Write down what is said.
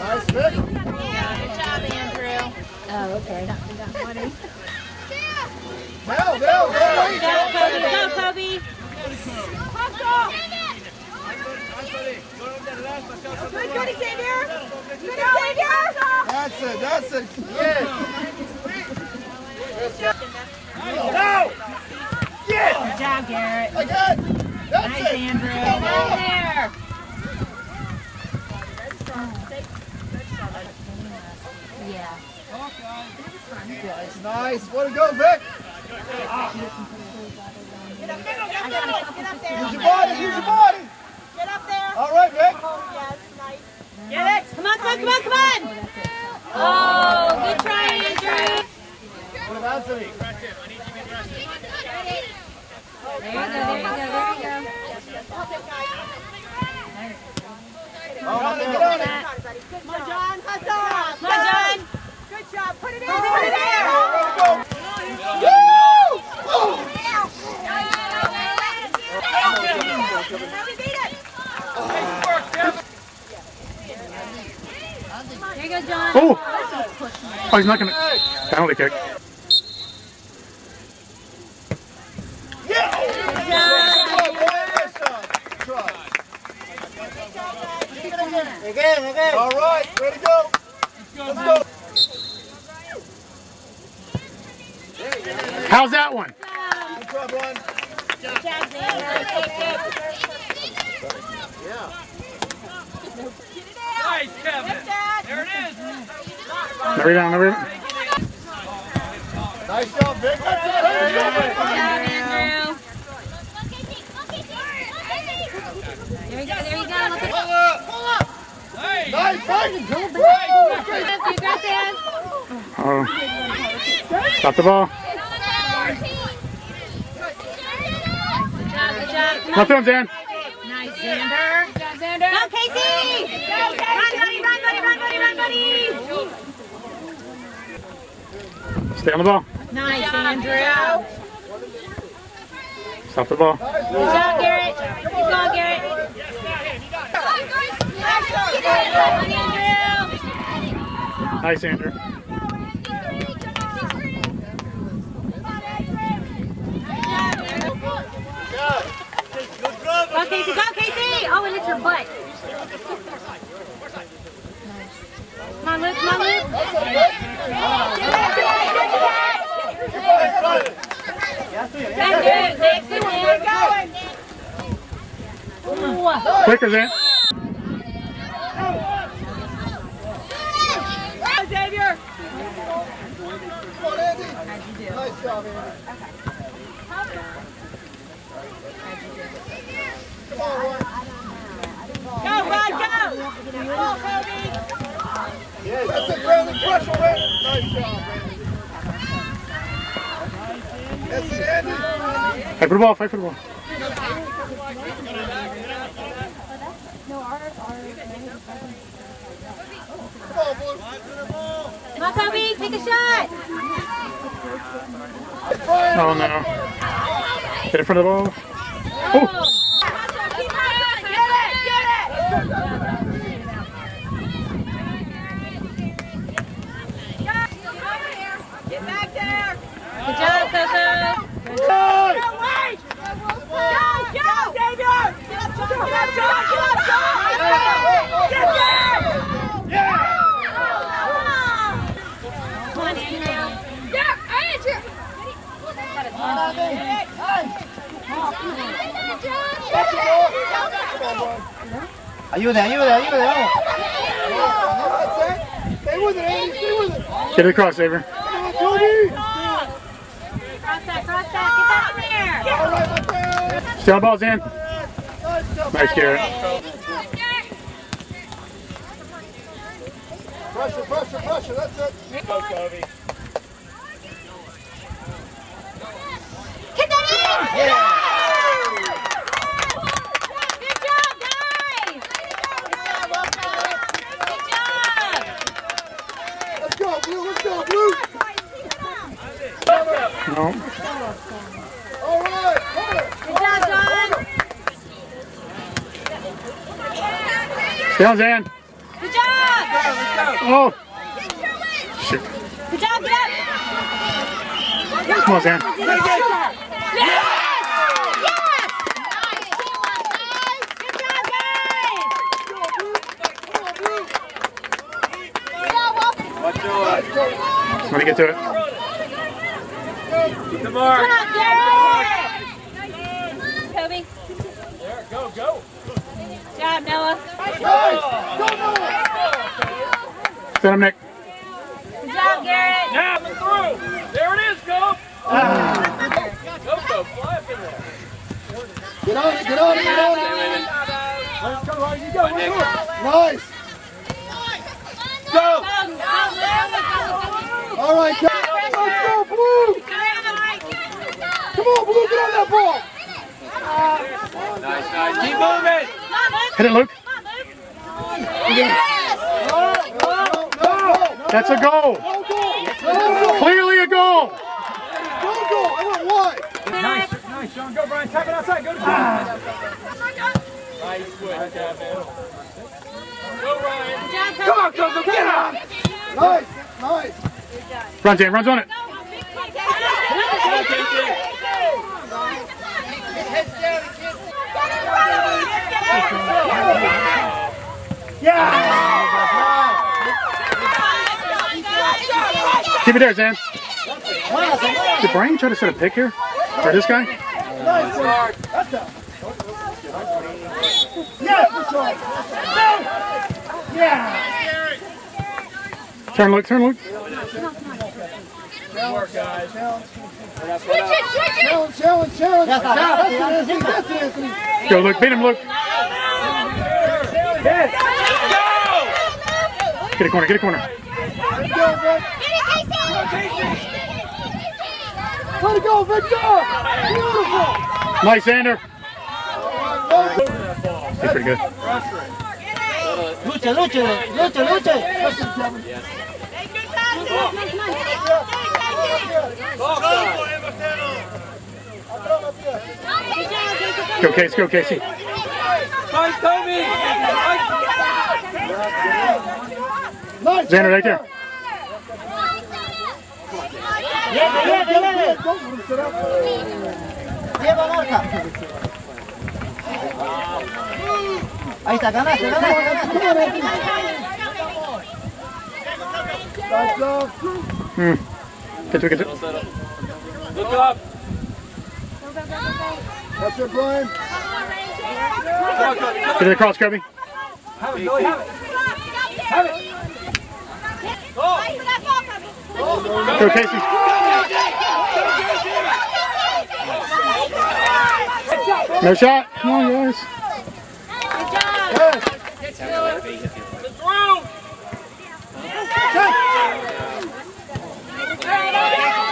Nice pick. Yeah, good job, Andrew. Oh, okay. Go, go, Go, Kobe. Go, Kobe. Good, Xavier. Good, Xavier. That's it, that's it. Yes. Go! Yes! Good job, Garrett. Again! That's Nice, it! Andrew. Come Right on! there. Yeah. Nice, nice. Way to go, Vic! Get up there. Use your body, use your body! Get up there. All right, Vic! Oh, yes, nice. Get it. Come on, come on, come on, come on. Oh, good try, Andrew. What about Anthony? There you go, there you go, there you go. Oh, get on it! Come on, John. Hustle. Come on, John. Good job. Put it in. Put it in. Go! Woo! There you go, John. Oh! Oh, he's not gonna. Penalty kick. Yeah! Again, again. All right, ready to go. Let's go. How's that one? Good job, Ron. Good job, Xavier. Yeah. Nice, Kevin. There it is. Never down, never down. Nice job, Vic. That's it. Good job, Andrew. There you go, there you go. Look at Pull up. Pull up. Hey. Nice, Viking. you got that. Oh. Stop the ball. Good job. Come Left on. arm, Dan. Nice, Xander. Good job, Xander. Go, Casey. Run, buddy, run, buddy, run, buddy, run, buddy. Stay on the ball. Nice, Andrew. Stop the ball. Good job, Garrett. Keep going, Garrett. Nice, Andrew. Go, Casey. Go, Casey. Oh, and it's your butt. Come on, Luke. Come on, Luke. That's it. Next is Andrew. Quicker, Dan. Xavier. Come on, Andy. Nice job, Andy. Come on, Ron. Go, Rod, go. Come on, Kobe. Yeah, that's it, Brandon. Pressure, Brandon. Nice job, Brandon. That's it, Andy. Fight for the ball, fight for the ball. Come on, Blue. Come on, Kobe. Take a shot. Oh, no. Get in front of the ball. Oh! Keep hustling. Get it. Get back there. Good job, Coco. Hey! Go, wait. Go, Xavier. Get up, John. Get up, John. Get there. Yeah! Come on, Andrew. Ayuda, ayuda, ayuda, vamos. Stay with it, Andy, stay with it. Get it across, Xavier. Cross that, cross that. Get that in there. All right, my friend. Stay on the ball, Dan. Nice, Garrett. Pressure, pressure, pressure, that's it. Go, Kobe. Get that in. Yeah! Good job, guys. Good job. Let's go, Blue, let's go, Blue. No. All right, hold it. Good job, John. Stay on, Dan. Good job. Oh! Shoot. Good job, Beth. Come on, Sam. Yes! Good job, guys! Let me get to it. Come on. Good job, Garrett! Kobe. There, go. Good job, Noah. Send him, Nick. Good job, Garrett. Now through. There it is, go. Go, fly up in there. Get on it, get on it, get on it. Nice. Go. All right, let's go, Blue. Come on, Blue, get on that ball. Nice. Keep moving. Hit it, Luke. Yes! No. That's a goal. No goal. Clearly a goal. No goal. I went wide. Nice, Sean. Go, Brian. Tap it outside. Go to Sean. Nice switch, Kevin. Go, Ryan. Come on, Coco. Get up. Nice. Run, Jane. Runs on it. Keep it there, Zan. Did Brian try to set a pick here? For this guy? Turn, Luke. Challenge. That's Anthony. Go, Luke. Beat him, Luke. Get a corner. Go, Beth. Let it go, Victor. Beautiful. Nice, Xander. He's pretty good. Lucha. Go, Casey. Go, Casey. Fight, Toby. Nice. Xander, right there. Ahí está, ganaste. Get to it. Look up. That's it, Brian. Get it across, Kobe. Have it. Go, Casey. No shot. Come on, guys. Good job. Yes.